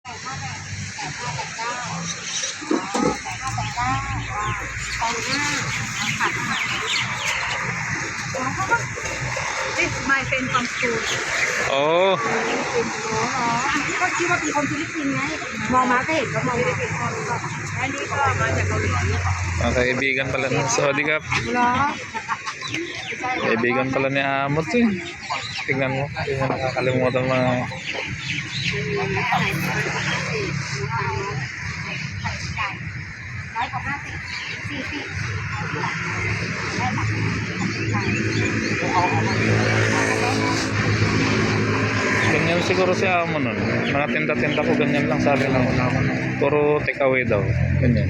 It's my friend from school. โอ้ ก็คิดว่าเป็นคนฟิลิปปินส์ไงมองมาก็เห็นว่ามองฟิลิปปินส์อันนี้ก็มาจากเกาหลี mga kaibigan pala ng Saudi Cup. เหรอ Kaibigan pala ni Amot eh. Tingnan mo, hindi mo nakakalimutan mga... Ganyan siguro si Amo nun. Mga tinda-tinda ko ganyan lang sabi ng una. Puro take away daw. Ganyan.